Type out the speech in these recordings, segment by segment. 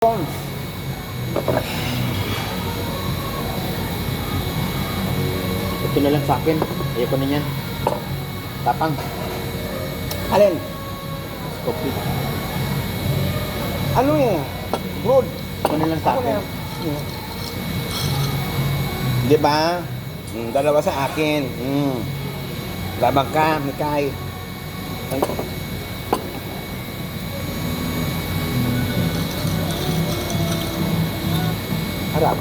Ito na lang sa akin. Ayoko na yan. Tapang. Alin? Coffee. Ano yan? Broad. Ito na lang sa akin. Di ba? Dalawa sa akin. Labang ka, Mikay. Harap.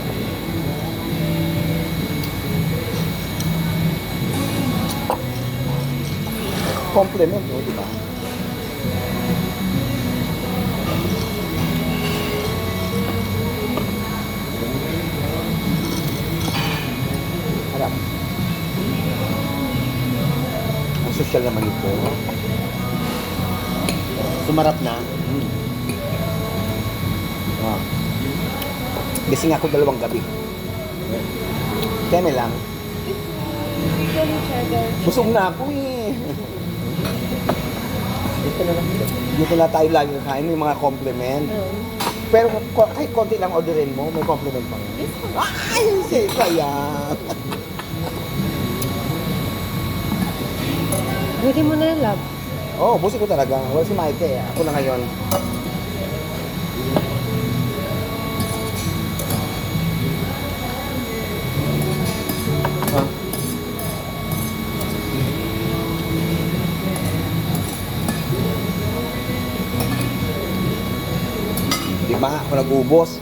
Compliment, oh, di ba? Harap. Ang social naman ito. Sumarap na. Ah. Gising ako 2 gabi. Keme lang. Busog na ako eh. Ito na lang. Dito na tayo lagi kakain, may mga compliment. Pero kahit konti lang orderin mo, may compliment pa. Ay, saya. Buti mo na yan, love. Oo, busi ko talaga. Wala si Maite. Ako na ngayon. Di ba? Ako nag-ubos.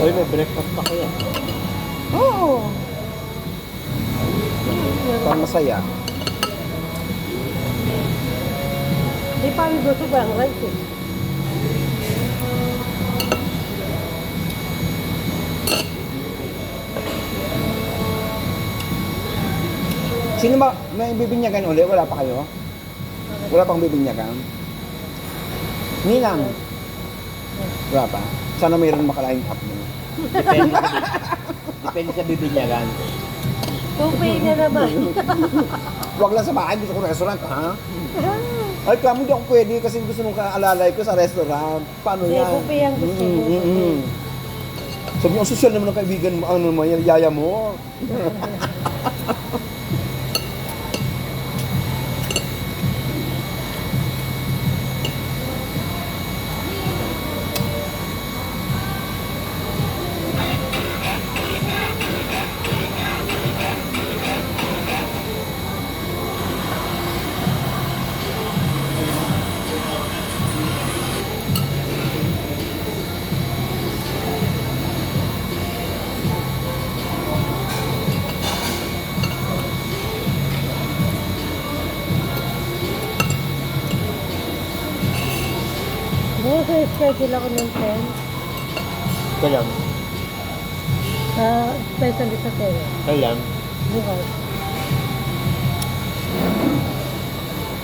Sabi may breakfast pa kayo. Oo. Parang masaya. Di pa rin gusto ba ang rice eh. Sino ba? May bibinyagan ulit? Wala pa kayo? Wala pang bibinyagan? Ninang? Wala pa? Sana mayroon makalain up mo. Depende. Depende sa bibinyagan. Tupay na naman. Huwag lang sa bahay, gusto ko restaurant, ha? Ay, kamo di ako pwede kasi gusto nung kaalalay ko sa restaurant. Paano Hindi, yan? buffet ang gusto mo. Sabi mo, ang social naman ng kaibigan mo, ano mo, yan, yaya mo. Bukas sa special ako ng 10. Kailan? Sa special sa 10. Kailan? Bukas.